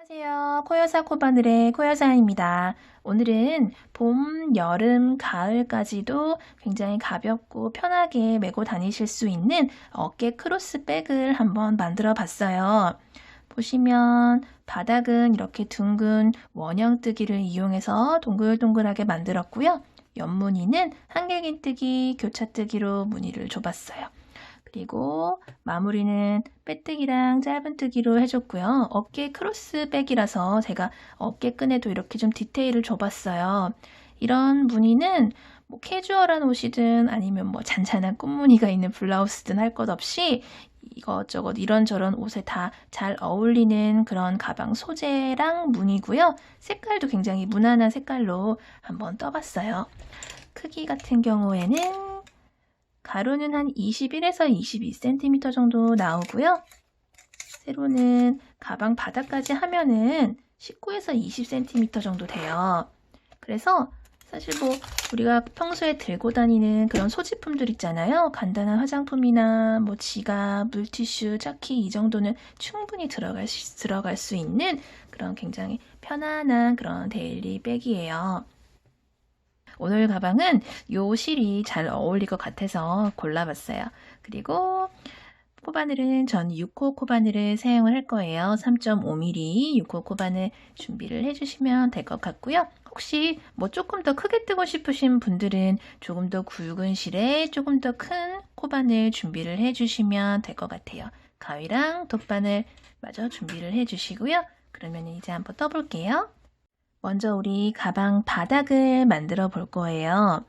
안녕하세요. 코여사 코바늘의 코여사입니다. 오늘은 봄, 여름, 가을까지도 굉장히 가볍고 편하게 메고 다니실 수 있는 어깨 크로스 백을 한번 만들어 봤어요. 보시면 바닥은 이렇게 둥근 원형뜨기를 이용해서 동글동글하게 만들었고요. 옆무늬는 한길긴뜨기, 교차뜨기로 무늬를 줘봤어요. 그리고 마무리는 빼뜨기랑 짧은뜨기로 해줬고요. 어깨 크로스백이라서 제가 어깨끈에도 이렇게 좀 디테일을 줘봤어요. 이런 무늬는 뭐 캐주얼한 옷이든 아니면 뭐 잔잔한 꽃무늬가 있는 블라우스든 할 것 없이 이것저것 이런저런 옷에 다 잘 어울리는 그런 가방 소재랑 무늬고요. 색깔도 굉장히 무난한 색깔로 한번 떠봤어요. 크기 같은 경우에는 가로는 한 21에서 22cm 정도 나오고요. 세로는 가방 바닥까지 하면은 19에서 20cm 정도 돼요. 그래서 사실 뭐 우리가 평소에 들고 다니는 그런 소지품들 있잖아요. 간단한 화장품이나 뭐 지갑, 물티슈, 차키 이 정도는 충분히 들어갈 수 있는 그런 굉장히 편안한 그런 데일리 백이에요. 오늘 가방은 요 실이 잘 어울릴 것 같아서 골라봤어요. 그리고 코바늘은 전 6호 코바늘을 사용을 할 거예요. 3.5mm 6호 코바늘 준비를 해주시면 될 것 같고요. 혹시 뭐 조금 더 크게 뜨고 싶으신 분들은 조금 더 굵은 실에 조금 더 큰 코바늘 준비를 해주시면 될 것 같아요. 가위랑 돗바늘 마저 준비를 해주시고요. 그러면 이제 한번 떠볼게요. 먼저 우리 가방 바닥을 만들어 볼 거예요.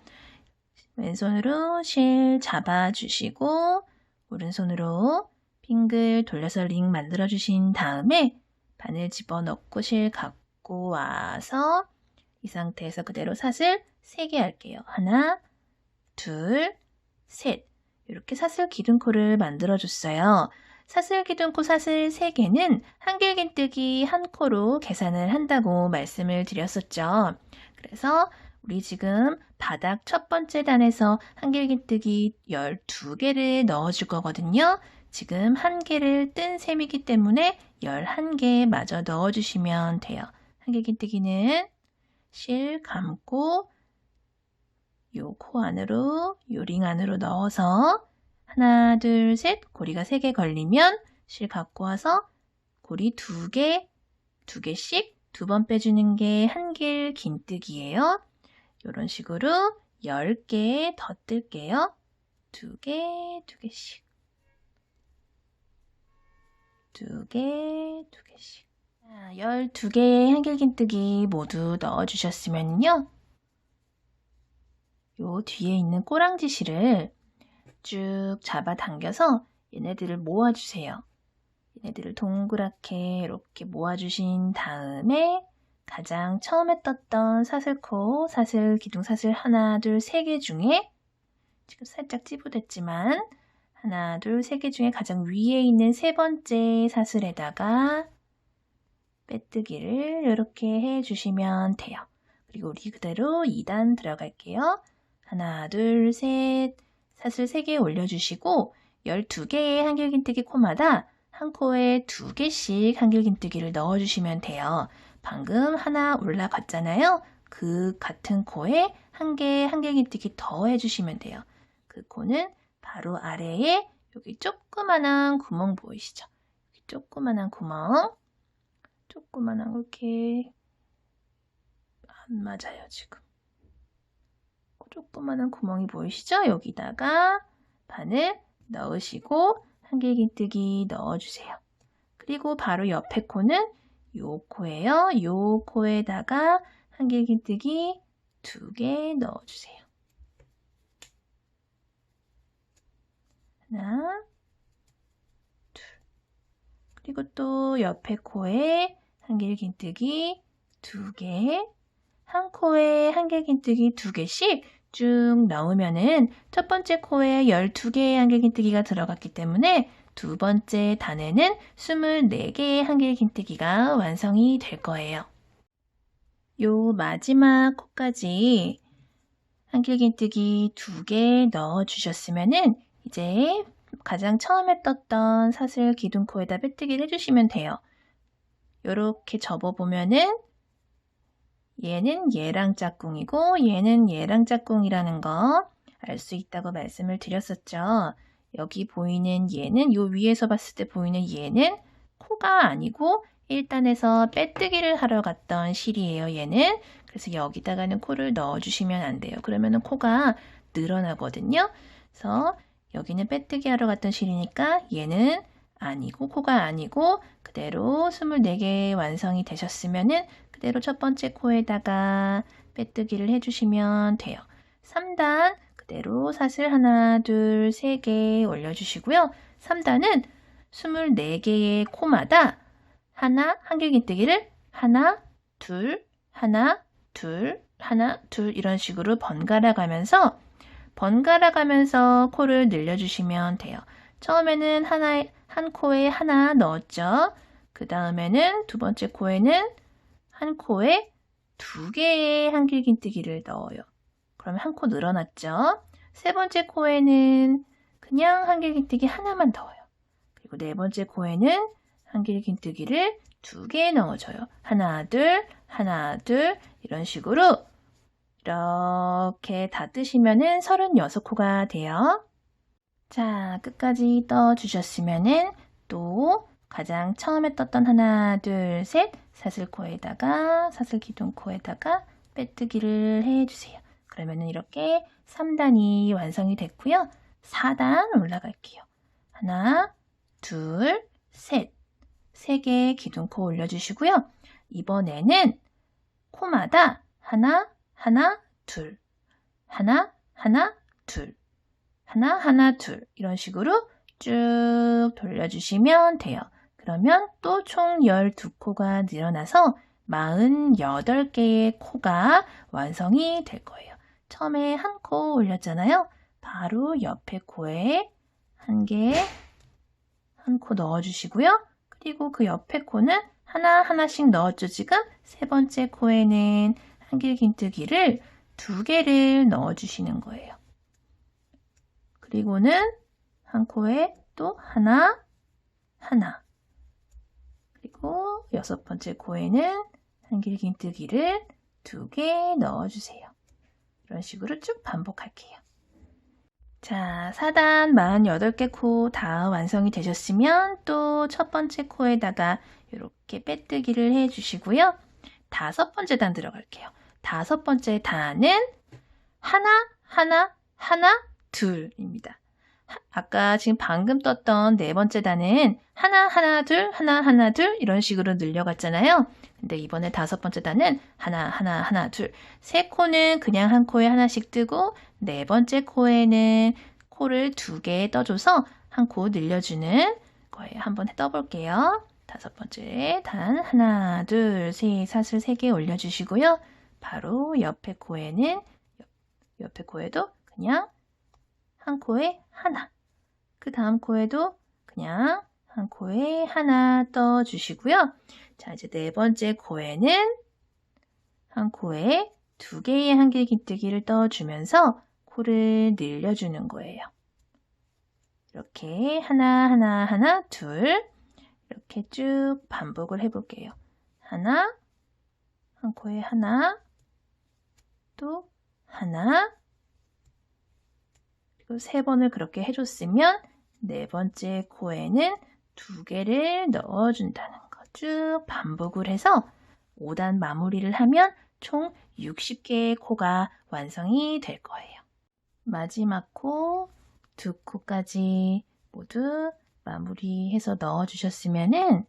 왼손으로 실 잡아주시고 오른손으로 빙글 돌려서 링 만들어 주신 다음에 바늘 집어넣고 실 갖고 와서 이 상태에서 그대로 사슬 3개 할게요. 하나, 둘, 셋. 이렇게 사슬 기둥코를 만들어 줬어요. 사슬 기둥코 사슬 3개는 한길긴뜨기 1코로 계산을 한다고 말씀을 드렸었죠. 그래서 우리 지금 바닥 첫 번째 단에서 한길긴뜨기 12개를 넣어줄 거거든요. 지금 1개를 뜬 셈이기 때문에 11개 마저 넣어주시면 돼요. 한길긴뜨기는 실 감고 요 코 안으로, 요 링 안으로 넣어서 하나, 둘, 셋, 고리가 3개 걸리면 실 갖고 와서 고리 2개, 2개씩 2번 빼주는 게 한길 긴뜨기예요. 이런 식으로 10개 더 뜰게요. 2개, 2개씩. 2개, 2개씩. 12개의 한길 긴뜨기 모두 넣어주셨으면요. 요 뒤에 있는 꼬랑지 실을 쭉 잡아당겨서 얘네들을 모아주세요. 얘네들을 동그랗게 이렇게 모아주신 다음에 가장 처음에 떴던 사슬코, 사슬, 기둥사슬 하나, 둘, 3개 중에 지금 살짝 찌부됐지만 하나, 둘, 3개 중에 가장 위에 있는 3번째 사슬에다가 빼뜨기를 이렇게 해주시면 돼요. 그리고 우리 그대로 2단 들어갈게요. 하나, 둘, 셋, 사슬 3개 올려주시고 12개의 한길긴뜨기 코마다 한 코에 2개씩 한길긴뜨기를 넣어주시면 돼요. 방금 하나 올라갔잖아요. 그 같은 코에 1개 한길긴뜨기 더 해주시면 돼요. 그 코는 바로 아래에 여기 조그만한 구멍 보이시죠? 조그만한 구멍. 조그만한 이렇게 안 맞아요 지금. 조그만한 구멍이 보이시죠? 여기다가 바늘 넣으시고 한길긴뜨기 넣어주세요. 그리고 바로 옆에 코는 요 코예요. 요 코에다가 한길긴뜨기 2개 넣어주세요. 하나, 둘. 그리고 또 옆에 코에 한길긴뜨기 2개, 한 코에 한길긴뜨기 2개씩 쭉 넣으면은 첫 번째 코에 12개의 한길긴뜨기가 들어갔기 때문에 두 번째 단에는 24개의 한길긴뜨기가 완성이 될 거예요. 요 마지막 코까지 한길긴뜨기 2개 넣어주셨으면은 이제 가장 처음에 떴던 사슬 기둥코에다 빼뜨기를 해주시면 돼요. 이렇게 접어보면은 얘는 얘랑 짝꿍이고 얘는 얘랑 짝꿍이라는 거 알 수 있다고 말씀을 드렸었죠. 여기 보이는 얘는 요 위에서 봤을 때 보이는 얘는 코가 아니고 1단에서 빼뜨기를 하러 갔던 실이에요. 얘는. 그래서 여기다가는 코를 넣어주시면 안 돼요. 그러면은 코가 늘어나거든요. 그래서 여기는 빼뜨기 하러 갔던 실이니까 얘는 아니고 코가 아니고 그대로 24개 완성이 되셨으면은 그대로 첫 번째 코에다가 빼뜨기를 해주시면 돼요. 3단 그대로 사슬 하나, 둘, 3개 올려주시고요. 3단은 24개의 코마다 하나, 한길긴뜨기를 하나, 둘, 하나, 둘, 하나, 둘 이런 식으로 번갈아 가면서 코를 늘려주시면 돼요. 처음에는 한 코에 하나 넣었죠. 그 다음에는 두 번째 코에는 한 코에 2개의 한길긴뜨기를 넣어요. 그러면 한 코 늘어났죠. 세 번째 코에는 그냥 한길긴뜨기 하나만 넣어요. 그리고 네 번째 코에는 한길긴뜨기를 2개 넣어줘요. 하나, 둘, 하나, 둘 이런 식으로 이렇게 다 뜨시면은 36코가 돼요. 자, 끝까지 떠주셨으면은 또 가장 처음에 떴던 하나, 둘, 셋 사슬코에다가 사슬기둥코에다가 빼뜨기를 해주세요. 그러면은 이렇게 3단이 완성이 됐고요. 4단 올라갈게요. 하나, 둘, 셋 3개 기둥코 올려주시고요. 이번에는 코마다 하나, 하나, 둘 하나, 하나, 둘 하나, 하나, 둘 이런 식으로 쭉 돌려주시면 돼요. 그러면 또 총 12코가 늘어나서 48개의 코가 완성이 될 거예요. 처음에 한 코 올렸잖아요. 바로 옆에 코에 한 코 넣어주시고요. 그리고 그 옆에 코는 하나씩 넣었죠. 지금 세 번째 코에는 한길긴뜨기를 2개를 넣어주시는 거예요. 그리고는 한 코에 또 하나 그리고 6번째 코에는 한길긴뜨기를 2개 넣어주세요. 이런 식으로 쭉 반복할게요. 자, 4단 48개 코 다 완성이 되셨으면 또 첫 번째 코에다가 이렇게 빼뜨기를 해주시고요. 5번째 단 들어갈게요. 5번째 단은 하나, 둘입니다. 아까 지금 방금 떴던 4번째 단은 하나, 둘 이런 식으로 늘려갔잖아요. 근데 이번에 5번째 단은 하나, 둘. 3코는 그냥 한 코에 하나씩 뜨고 4번째 코에는 코를 2개 떠줘서 한 코 늘려주는 거예요. 한번 떠볼게요. 5번째 단 하나, 둘, 셋 사슬 3개 올려주시고요. 바로 옆에 코에도 그냥 한 코에 하나. 그 다음 코에도 그냥 한 코에 하나 떠주시고요. 자, 이제 4번째 코에는 한 코에 2개의 한길긴뜨기를 떠주면서 코를 늘려주는 거예요. 이렇게 하나, 둘 이렇게 쭉 반복을 해볼게요. 하나, 한 코에 하나, 또 하나, 그리고 3번을 그렇게 해줬으면 4번째 코에는 2개를 넣어준다는 거 쭉 반복을 해서 5단 마무리를 하면 총 60개의 코가 완성이 될 거예요. 마지막 코, 2코까지 모두 마무리해서 넣어주셨으면은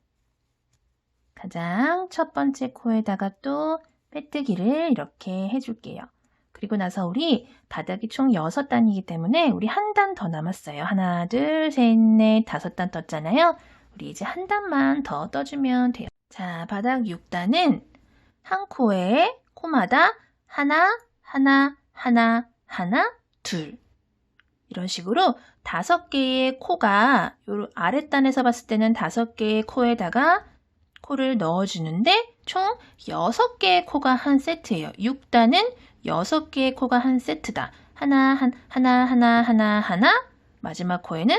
가장 첫 번째 코에다가 또 빼뜨기를 이렇게 해줄게요. 그리고 나서 우리 바닥이 총 6단이기 때문에 우리 한 단 더 남았어요. 하나, 둘, 셋, 넷, 5단 떴잖아요. 우리 이제 한 단만 더 떠주면 돼요. 자, 바닥 6단은 한 코마다 하나, 둘 이런 식으로 5개의 코가 요 아랫단에서 봤을 때는 5개의 코에다가 코를 넣어주는데 총 6개의 코가 한 세트예요. 6단은 6개의 코가 한 세트다. 하나, 마지막 코에는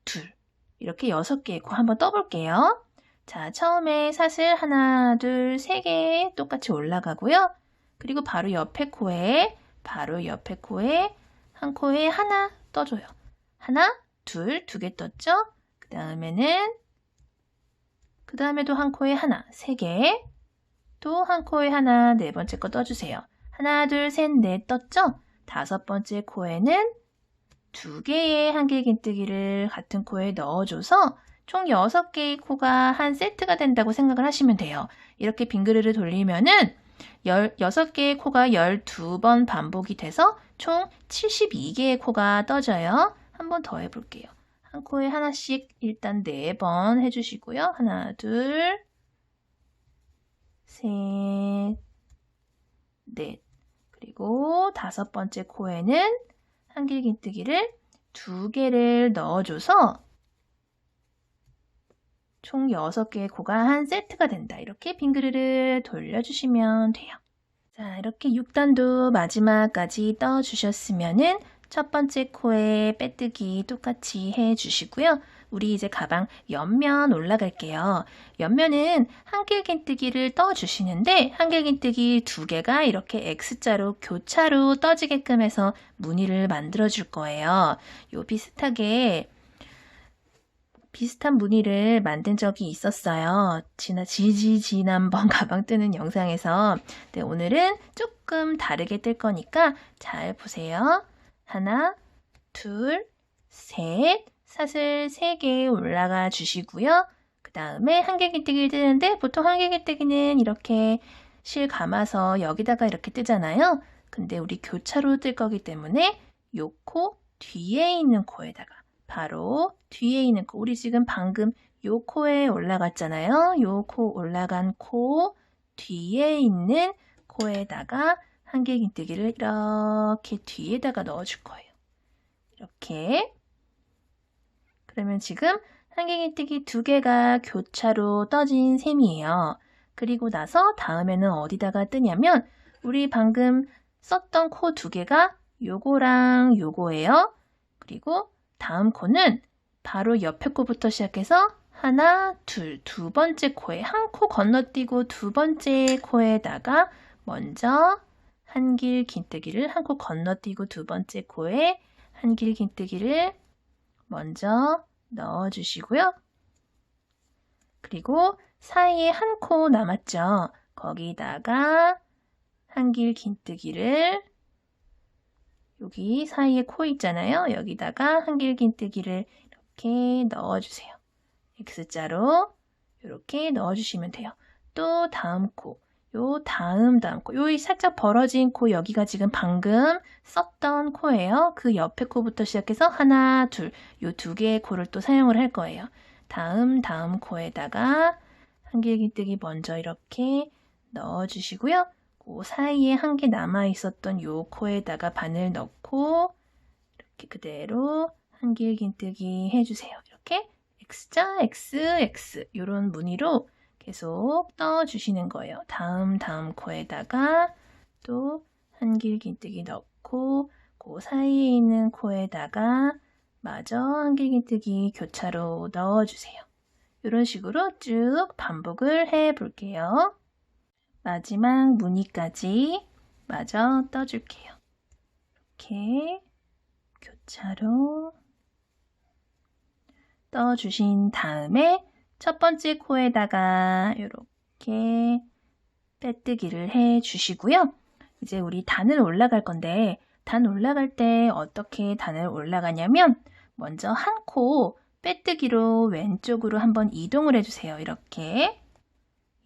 둘. 이렇게 6개의 코 한번 떠볼게요. 자, 처음에 사슬 하나, 둘, 세 개 똑같이 올라가고요. 그리고 바로 옆에 코에 한 코에 하나 떠줘요. 하나, 둘, 두 개 떴죠? 그 다음에도 한 코에 하나, 세 개. 또 한 코에 하나, 네 번째 거 떠주세요. 하나, 둘, 셋, 넷 떴죠? 다섯 번째 코에는 두 개의 한길긴뜨기를 같은 코에 넣어줘서 총 6개의 코가 한 세트가 된다고 생각을 하시면 돼요. 이렇게 빙그르르 돌리면은 16개의 코가 12번 반복이 돼서 총 72개의 코가 떠져요. 한 번 더 해볼게요. 한 코에 하나씩 일단 4번 해주시고요. 하나, 둘, 셋, 넷. 그리고 다섯 번째 코에는 한길긴뜨기를 2개를 넣어줘서 총 6개의 코가 한 세트가 된다. 이렇게 빙그르르 돌려주시면 돼요. 자, 이렇게 6단도 마지막까지 떠주셨으면은 첫 번째 코에 빼뜨기 똑같이 해주시고요. 우리 이제 가방 옆면 올라갈게요. 옆면은 한길긴뜨기를 떠주시는데 한길긴뜨기 2개가 이렇게 X자로 교차로 떠지게끔 해서 무늬를 만들어 줄 거예요. 요 비슷한 무늬를 만든 적이 있었어요. 지난번 가방 뜨는 영상에서. 네, 오늘은 조금 다르게 뜰 거니까 잘 보세요. 하나, 둘, 셋, 사슬 3개 올라가 주시고요. 그 다음에 한길긴뜨기를 뜨는데 보통 한길긴뜨기는 이렇게 실 감아서 여기다가 이렇게 뜨잖아요. 근데 우리 교차로 뜰 거기 때문에 요 코 뒤에 있는 코에다가 바로 뒤에 있는 코, 우리 지금 방금 요 코에 올라갔잖아요. 요 코 올라간 코 뒤에 있는 코에다가 한길긴뜨기를 이렇게 뒤에다가 넣어줄 거예요. 이렇게. 그러면 지금 한길긴뜨기 2개가 교차로 떠진 셈이에요. 그리고 나서 다음에는 어디다가 뜨냐면 우리 방금 썼던 코 2개가 요거랑 요거예요. 그리고 다음 코는 바로 옆에 코부터 시작해서 하나, 둘, 두 번째 코에 한 코 건너뛰고 두 번째 코에다가 먼저 한길긴뜨기를 한 코 건너뛰고 두 번째 코에 한길긴뜨기를 먼저 넣어주시고요. 그리고 사이에 한 코 남았죠. 거기다가 한길긴뜨기를 여기 사이에 코 있잖아요. 여기다가 한길긴뜨기를 이렇게 넣어주세요. X자로 이렇게 넣어주시면 돼요. 또 다음 코, 다음 코, 요 살짝 벌어진 코 여기가 지금 방금 썼던 코예요. 그 옆에 코부터 시작해서 하나, 둘, 요 2개의 코를 또 사용을 할 거예요. 다음 코에다가 한길긴뜨기 먼저 이렇게 넣어주시고요. 그 사이에 한 개 남아 있었던 요 코에다가 바늘 넣고 이렇게 그대로 한길긴뜨기 해주세요. 이렇게 X자, X 이런 무늬로 계속 떠주시는 거예요. 다음 코에다가 또 한길긴뜨기 넣고 그 사이에 있는 코에다가 마저 한길긴뜨기 교차로 넣어주세요. 이런 식으로 쭉 반복을 해 볼게요. 마지막 무늬까지 마저 떠줄게요. 이렇게 교차로 떠주신 다음에 첫 번째 코에다가 이렇게 빼뜨기를 해 주시고요. 이제 우리 단을 올라갈 건데 단 올라갈 때 어떻게 단을 올라가냐면 먼저 한 코 빼뜨기로 왼쪽으로 한번 이동을 해주세요. 이렇게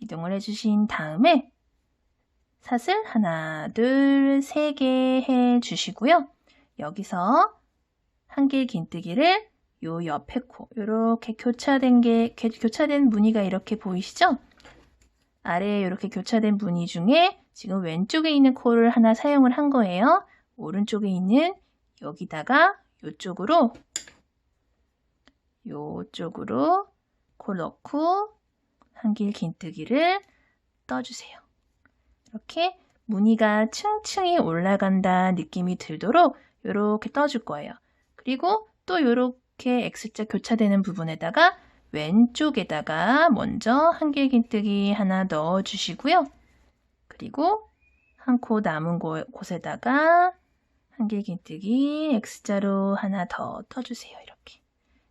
이동을 해주신 다음에 사슬 하나, 둘, 3개 해주시고요. 여기서 한길긴뜨기를 요 옆에 코, 이렇게 교차된 무늬가 이렇게 보이시죠? 아래에 이렇게 교차된 무늬 중에 지금 왼쪽에 있는 코를 하나 사용을 한 거예요. 오른쪽에 있는 여기다가 요쪽으로 코 넣고 한길긴뜨기를 떠주세요. 이렇게 무늬가 층층이 올라간다 느낌이 들도록 이렇게 떠줄 거예요. 그리고 또 이렇게 X자 교차되는 부분에다가 왼쪽에다가 먼저 한길긴뜨기 하나 넣어주시고요. 그리고 한 코 남은 곳에다가 한길긴뜨기 X자로 하나 더 떠주세요. 이렇게.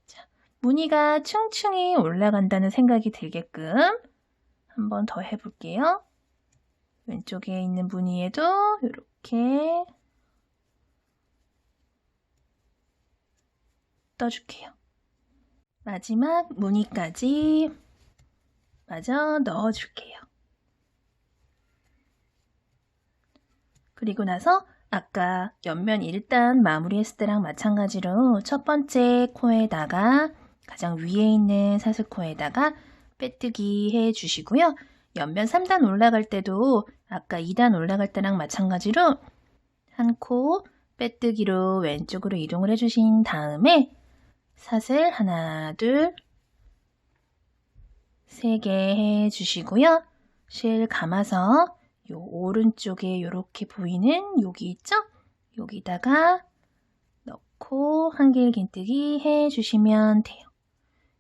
자, 무늬가 층층이 올라간다는 생각이 들게끔 한 번 더 해볼게요. 왼쪽에 있는 무늬에도 이렇게 떠줄게요. 마지막 무늬까지 마저 넣어줄게요. 그리고 나서 아까 옆면 일단 마무리했을 때랑 마찬가지로 첫 번째 코에다가 가장 위에 있는 사슬코에다가 빼뜨기 해주시고요. 옆면 3단 올라갈 때도 아까 2단 올라갈 때랑 마찬가지로 한 코 빼뜨기로 왼쪽으로 이동을 해주신 다음에 사슬 하나, 둘, 3개 해주시고요. 실 감아서 요 오른쪽에 이렇게 보이는 여기 있죠? 여기다가 넣고 한길긴뜨기 해주시면 돼요.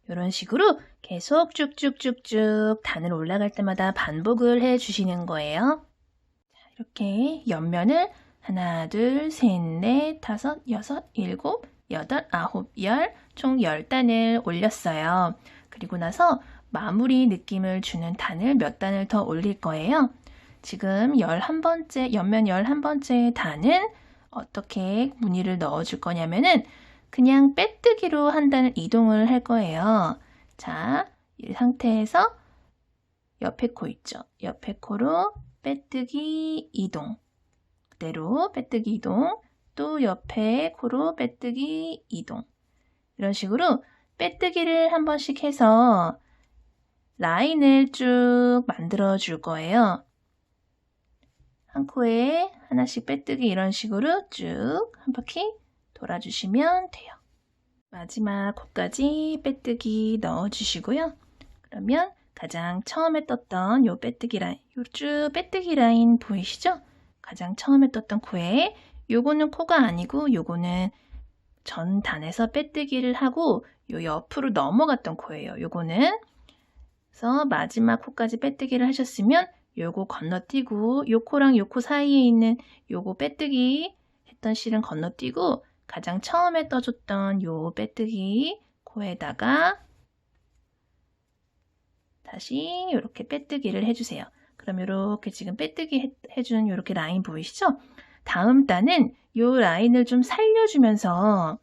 이런 식으로 계속 쭉쭉쭉쭉 단을 올라갈 때마다 반복을 해주시는 거예요. 자, 이렇게 옆면을 하나, 둘, 셋, 넷, 다섯, 여섯, 일곱, 여덟, 아홉, 열, 총 10단을 올렸어요. 그리고 나서 마무리 느낌을 주는 단을 몇 단을 더 올릴 거예요. 지금 11번째, 옆면 11번째 단은 어떻게 무늬를 넣어줄 거냐면은 그냥 빼뜨기로 한 단을 이동을 할 거예요. 자, 이 상태에서 옆에 코 있죠? 옆에 코로 빼뜨기 이동. 그대로 빼뜨기 이동. 또 옆에 코로 빼뜨기 이동. 이런 식으로 빼뜨기를 한 번씩 해서 라인을 쭉 만들어 줄 거예요. 한 코에 하나씩 빼뜨기 이런 식으로 쭉 한 바퀴 돌아주시면 돼요. 마지막 코까지 빼뜨기 넣어주시고요. 그러면 가장 처음에 떴던 요 빼뜨기 라인, 요 쭉 빼뜨기 라인 보이시죠? 가장 처음에 떴던 코에 요거는 코가 아니고 요거는 전 단에서 빼뜨기를 하고 요 옆으로 넘어갔던 코예요. 요거는 그래서 마지막 코까지 빼뜨기를 하셨으면 요거 건너뛰고 요 코랑 요 코 사이에 있는 요거 빼뜨기 했던 실은 건너뛰고 가장 처음에 떠줬던 요 빼뜨기 코에다가 다시 이렇게 빼뜨기를 해주세요. 그럼 이렇게 지금 빼뜨기 해준 이렇게 라인 보이시죠? 다음 단은 요 라인을 좀 살려주면서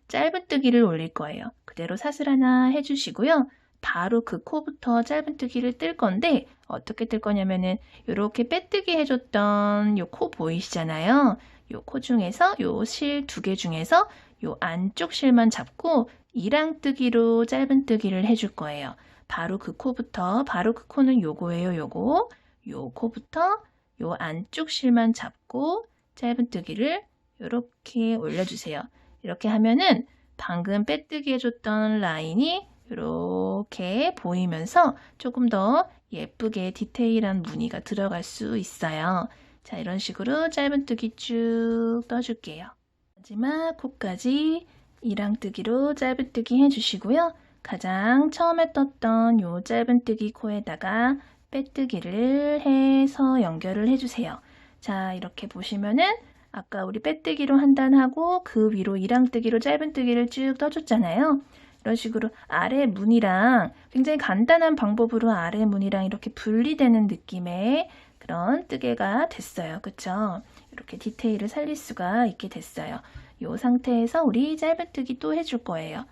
짧은뜨기를 올릴 거예요. 그대로 사슬 하나 해주시고요. 바로 그 코부터 짧은뜨기를 뜰 건데 어떻게 뜰 거냐면은 이렇게 빼뜨기 해줬던 요 코 보이시잖아요. 요 코 중에서 요 실 2개 중에서 요 안쪽 실만 잡고 이랑뜨기로 짧은뜨기를 해줄 거예요. 바로 그 코부터, 바로 그 코는 요거예요, 요거. 요 코부터 요 안쪽 실만 잡고 짧은뜨기를 이렇게 올려주세요. 이렇게 하면은 방금 빼뜨기 해줬던 라인이 이렇게 보이면서 조금 더 예쁘게 디테일한 무늬가 들어갈 수 있어요. 자, 이런 식으로 짧은뜨기 쭉 떠줄게요. 마지막 코까지 이랑뜨기로 짧은뜨기 해주시고요. 가장 처음에 떴던 요 짧은뜨기 코에다가 빼뜨기를 해서 연결을 해주세요. 자, 이렇게 보시면은 아까 우리 빼뜨기로 한 단 하고 그 위로 이랑뜨기로 짧은뜨기를 쭉 떠줬잖아요. 이런 식으로 아래 무늬랑 굉장히 간단한 방법으로 아래 무늬랑 이렇게 분리되는 느낌의 그런 뜨개가 됐어요. 그쵸? 이렇게 디테일을 살릴 수가 있게 됐어요. 이 상태에서 우리 짧은뜨기 또 해줄 거예요.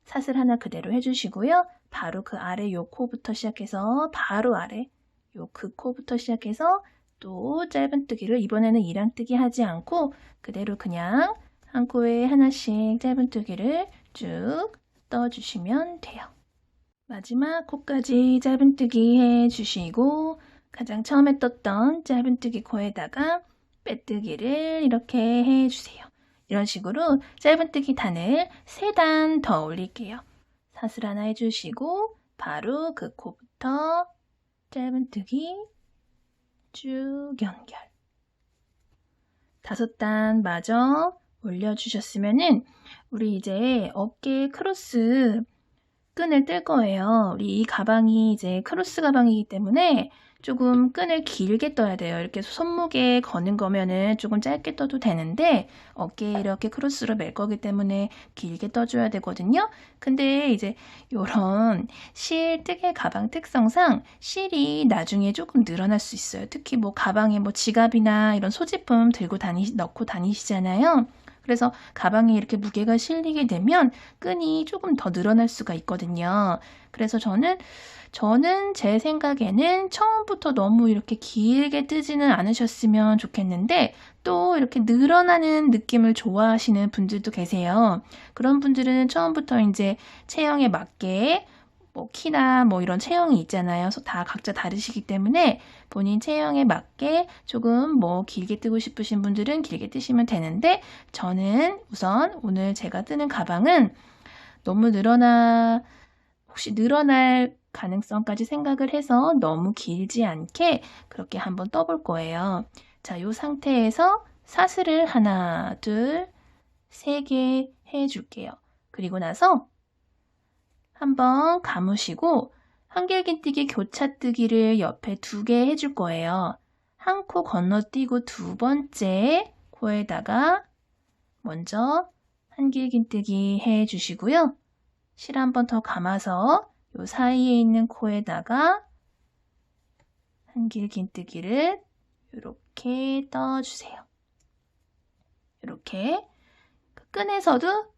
사슬 하나 그대로 해주시고요. 바로 그 아래 요 코부터 시작해서 바로 아래 요 그 코부터 시작해서 또 짧은뜨기를 이번에는 이랑뜨기 하지 않고 그대로 그냥 한 코에 하나씩 짧은뜨기를 쭉 떠주시면 돼요. 마지막 코까지 짧은뜨기 해주시고 가장 처음에 떴던 짧은뜨기 코에다가 빼뜨기를 이렇게 해주세요. 이런 식으로 짧은뜨기 단을 3단 더 올릴게요. 사슬 하나 해주시고 바로 그 코부터 짧은뜨기 쭉 연결. 5단 마저 올려주셨으면은 우리 이제 어깨 크로스 끈을 뜰 거예요. 우리 이 가방이 이제 크로스 가방이기 때문에 조금 끈을 길게 떠야 돼요. 이렇게 손목에 거는 거면은 조금 짧게 떠도 되는데 어깨에 이렇게 크로스로 멜 거기 때문에 길게 떠줘야 되거든요. 근데 이제 요런 실 뜨개 가방 특성상 실이 나중에 조금 늘어날 수 있어요. 특히 뭐 가방에 뭐 지갑이나 이런 소지품 들고 넣고 다니시잖아요. 그래서 가방에 이렇게 무게가 실리게 되면 끈이 조금 더 늘어날 수가 있거든요. 그래서 저는 제 생각에는 처음부터 너무 이렇게 길게 뜨지는 않으셨으면 좋겠는데 또 이렇게 늘어나는 느낌을 좋아하시는 분들도 계세요. 그런 분들은 처음부터 이제 체형에 맞게 뭐 키나 뭐 이런 체형이 있잖아요. 그래서 다 각자 다르시기 때문에 본인 체형에 맞게 조금 뭐 길게 뜨고 싶으신 분들은 길게 뜨시면 되는데 저는 우선 오늘 제가 뜨는 가방은 너무 혹시 늘어날 가능성까지 생각을 해서 너무 길지 않게 그렇게 한번 떠볼 거예요. 자, 이 상태에서 사슬을 하나, 둘, 세 개 해줄게요. 그리고 나서 한번 감으시고 한길긴뜨기 교차뜨기를 옆에 2개 해줄 거예요. 한 코 건너뛰고 두 번째 코에다가 먼저 한길긴뜨기 해주시고요. 실 한 번 더 감아서 요 사이에 있는 코에다가 한길긴뜨기를 이렇게 떠주세요. 이렇게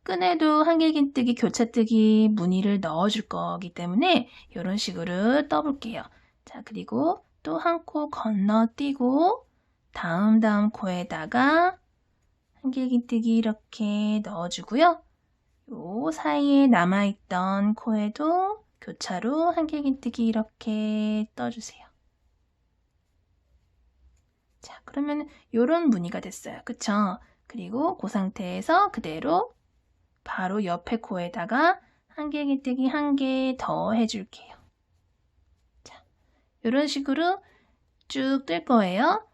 끈에도 한길긴뜨기, 교차뜨기 무늬를 넣어줄 거기 때문에 이런 식으로 떠볼게요. 자, 그리고 또 한 코 건너뛰고 다음 코에다가 한길긴뜨기 이렇게 넣어주고요. 요 사이에 남아있던 코에도 교차로 한길긴뜨기 이렇게 떠주세요. 자, 그러면 요런 무늬가 됐어요. 그쵸? 그리고 그 상태에서 그대로 바로 옆에 코에다가 한길긴뜨기 1개 더 해줄게요. 자, 이런 식으로 쭉 뜰 거예요.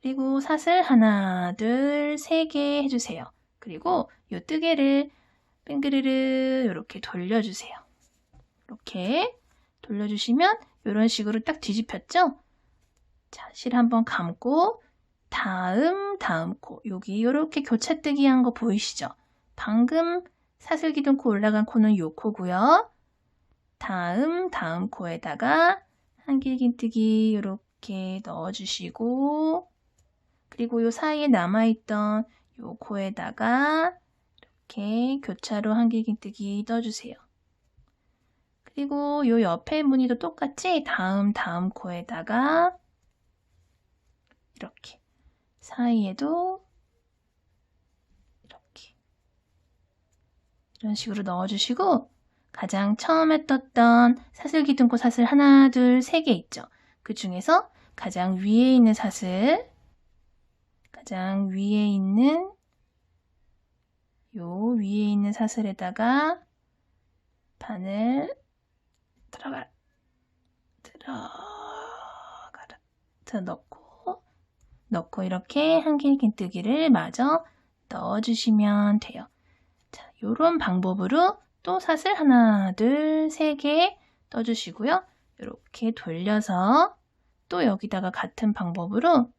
그리고 사슬 하나, 둘, 3개 해주세요. 그리고 이 뜨개를 뱅그르르 이렇게 돌려주세요. 이렇게 돌려주시면 이런 식으로 딱 뒤집혔죠? 자, 실 한번 감고 다음 코 여기 이렇게 교차뜨기 한 거 보이시죠? 방금 사슬 기둥 코 올라간 코는 요 코고요. 다음 코에다가 한길긴뜨기 이렇게 넣어주시고 그리고 요 사이에 남아있던 요 코에다가 이렇게 교차로 한길긴뜨기 떠주세요. 그리고 요 옆에 무늬도 똑같이 다음 코에다가 이렇게 사이에도 이렇게 이런 식으로 넣어주시고 가장 처음에 떴던 사슬 기둥코 사슬 하나, 둘, 3개 있죠. 그 중에서 가장 위에 있는 사슬, 가장 위에 있는 사슬에다가 바늘 들어가라 넣고 이렇게 한길긴뜨기를 마저 넣어주시면 돼요. 자, 요런 방법으로 또 사슬 하나, 둘, 3개 떠주시고요. 이렇게 돌려서 또 여기다가 같은 방법으로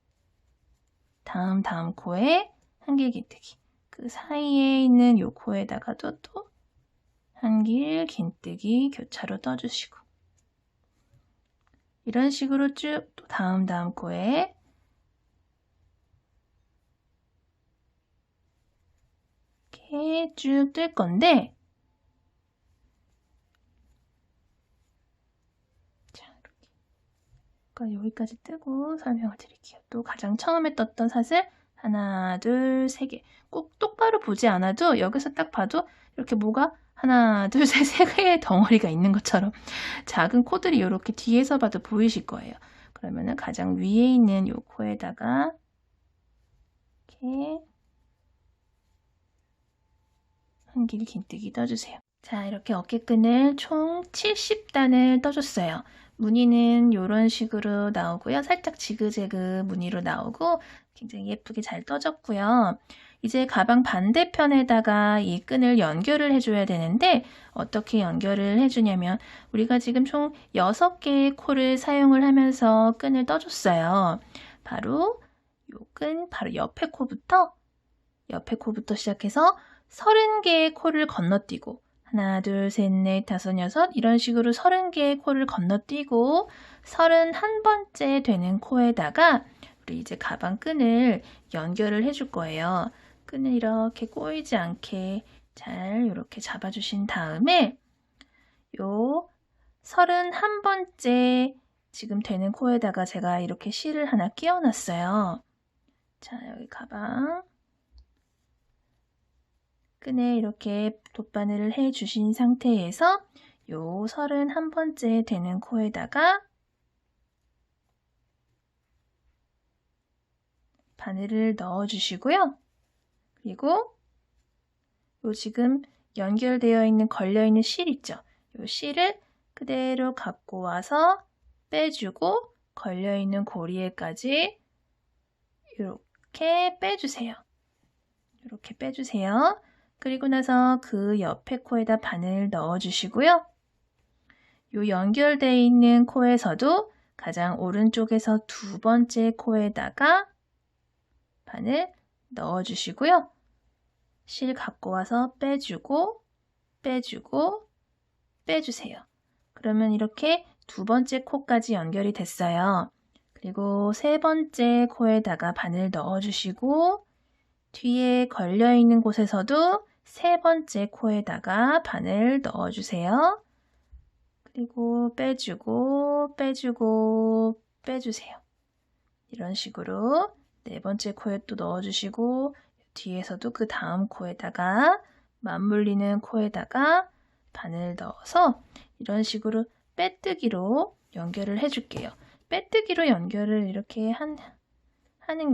다음 코에 한길긴뜨기 그 사이에 있는 요 코에다가도 또 한길긴뜨기 교차로 떠주시고 이런 식으로 쭉 또 다음 코에 이렇게 쭉 뜰 건데 자, 이렇게 그러니까 여기까지 뜨고 설명을 드릴게요. 또 가장 처음에 떴던 사슬 하나, 둘, 3개 꼭 똑바로 보지 않아도 여기서 딱 봐도 이렇게 뭐가 하나, 둘, 셋, 3개의 덩어리가 있는 것처럼 작은 코들이 이렇게 뒤에서 봐도 보이실 거예요. 그러면은 가장 위에 있는 요 코에다가 이렇게 한길긴뜨기 떠주세요. 자, 이렇게 어깨끈을 총 70단을 떠줬어요. 무늬는 이런 식으로 나오고요. 살짝 지그재그 무늬로 나오고 굉장히 예쁘게 잘 떠졌고요. 이제 가방 반대편에다가 이 끈을 연결을 해줘야 되는데 어떻게 연결을 해주냐면 우리가 지금 총 6개의 코를 사용을 하면서 끈을 떠줬어요. 바로 요 끈, 바로 옆에 코부터 시작해서 30개의 코를 건너뛰고 하나, 둘, 셋, 넷, 다섯, 여섯 이런 식으로 30개의 코를 건너뛰고 31번째 되는 코에다가 우리 이제 가방 끈을 연결을 해줄 거예요. 끈을 이렇게 꼬이지 않게 잘 이렇게 잡아주신 다음에 요 31번째 지금 되는 코에다가 제가 이렇게 실을 하나 끼워놨어요. 자, 여기 가방 끈에 이렇게 돗바늘을 해주신 상태에서 요 31번째 되는 코에다가 바늘을 넣어주시고요. 그리고 요 지금 연결되어 있는 걸려있는 실 있죠? 요 실을 그대로 갖고 와서 빼주고 걸려있는 고리에까지 이렇게 빼주세요. 이렇게 빼주세요. 그리고 나서 그 옆에 코에다 바늘 넣어주시고요. 요 연결되어 있는 코에서도 가장 오른쪽에서 2번째 코에다가 바늘 넣어주시고요. 실 갖고 와서 빼주고 빼주세요. 그러면 이렇게 2번째 코까지 연결이 됐어요. 그리고 3번째 코에다가 바늘 넣어주시고 뒤에 걸려있는 곳에서도 3번째 코에다가 바늘 넣어주세요. 그리고 빼주고 빼주세요. 이런 식으로 4번째 코에 또 넣어주시고 뒤에서도 그 다음 코에다가 맞물리는 코에다가 바늘 넣어서 이런 식으로 빼뜨기로 연결을 해줄게요. 빼뜨기로 연결을 이렇게 하는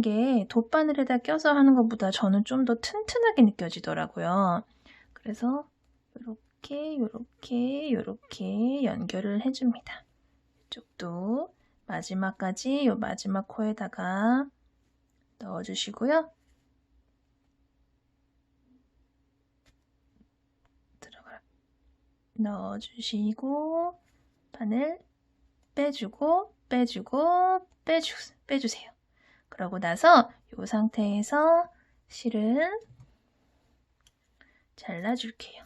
게 돗바늘에다 껴서 하는 것보다 저는 좀 더 튼튼하게 느껴지더라고요. 그래서 이렇게 연결을 해줍니다. 이쪽도 마지막까지 이 마지막 코에다가 넣어주시고요. 넣어주시고 바늘 빼주고 빼주세요. 그러고 나서 이 상태에서 실은 잘라줄게요.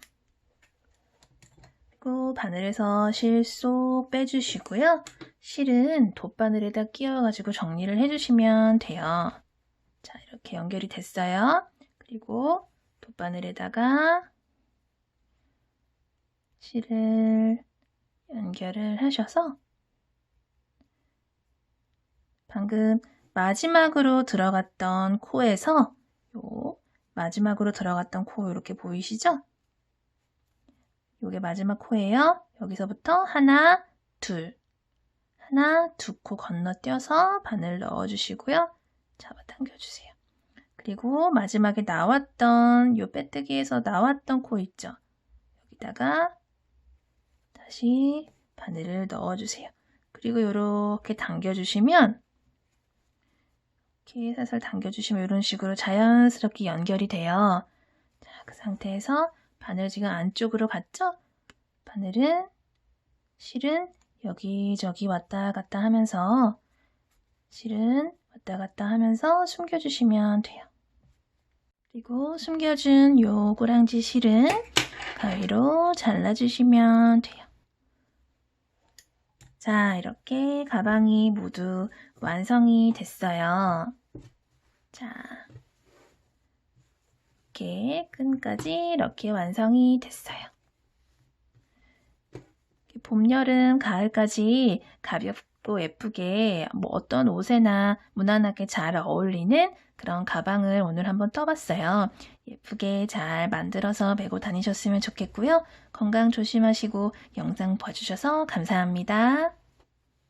그리고 바늘에서 실 쏙 빼주시고요. 실은 돗바늘에다 끼워가지고 정리를 해주시면 돼요. 자, 이렇게 연결이 됐어요. 그리고 돗바늘에다가 실을 연결을 하셔서 방금 마지막으로 들어갔던 코에서 마지막으로 들어갔던 코 이렇게 보이시죠? 요게 마지막 코예요. 여기서부터 하나, 두 코 건너뛰어서 바늘 넣어주시고요. 잡아당겨주세요. 그리고 마지막에 나왔던 요 빼뜨기에서 나왔던 코 있죠? 여기다가 다시 바늘을 넣어주세요. 그리고 이렇게 당겨주시면 이렇게 살살 당겨주시면 이런 식으로 자연스럽게 연결이 돼요. 자, 그 상태에서 바늘 지금 안쪽으로 갔죠? 실은 여기저기 왔다 갔다 하면서 숨겨주시면 돼요. 그리고 숨겨준 요 꼬랑지 실은 가위로 잘라주시면 돼요. 자, 이렇게 가방이 모두 완성이 됐어요. 자, 이렇게 끈까지 이렇게 완성이 됐어요. 봄, 여름, 가을까지 가볍고 예쁘게 어떤 옷에나 무난하게 잘 어울리는 그런 가방을 오늘 한번 떠봤어요. 예쁘게 잘 만들어서 메고 다니셨으면 좋겠고요. 건강 조심하시고 영상 봐주셔서 감사합니다.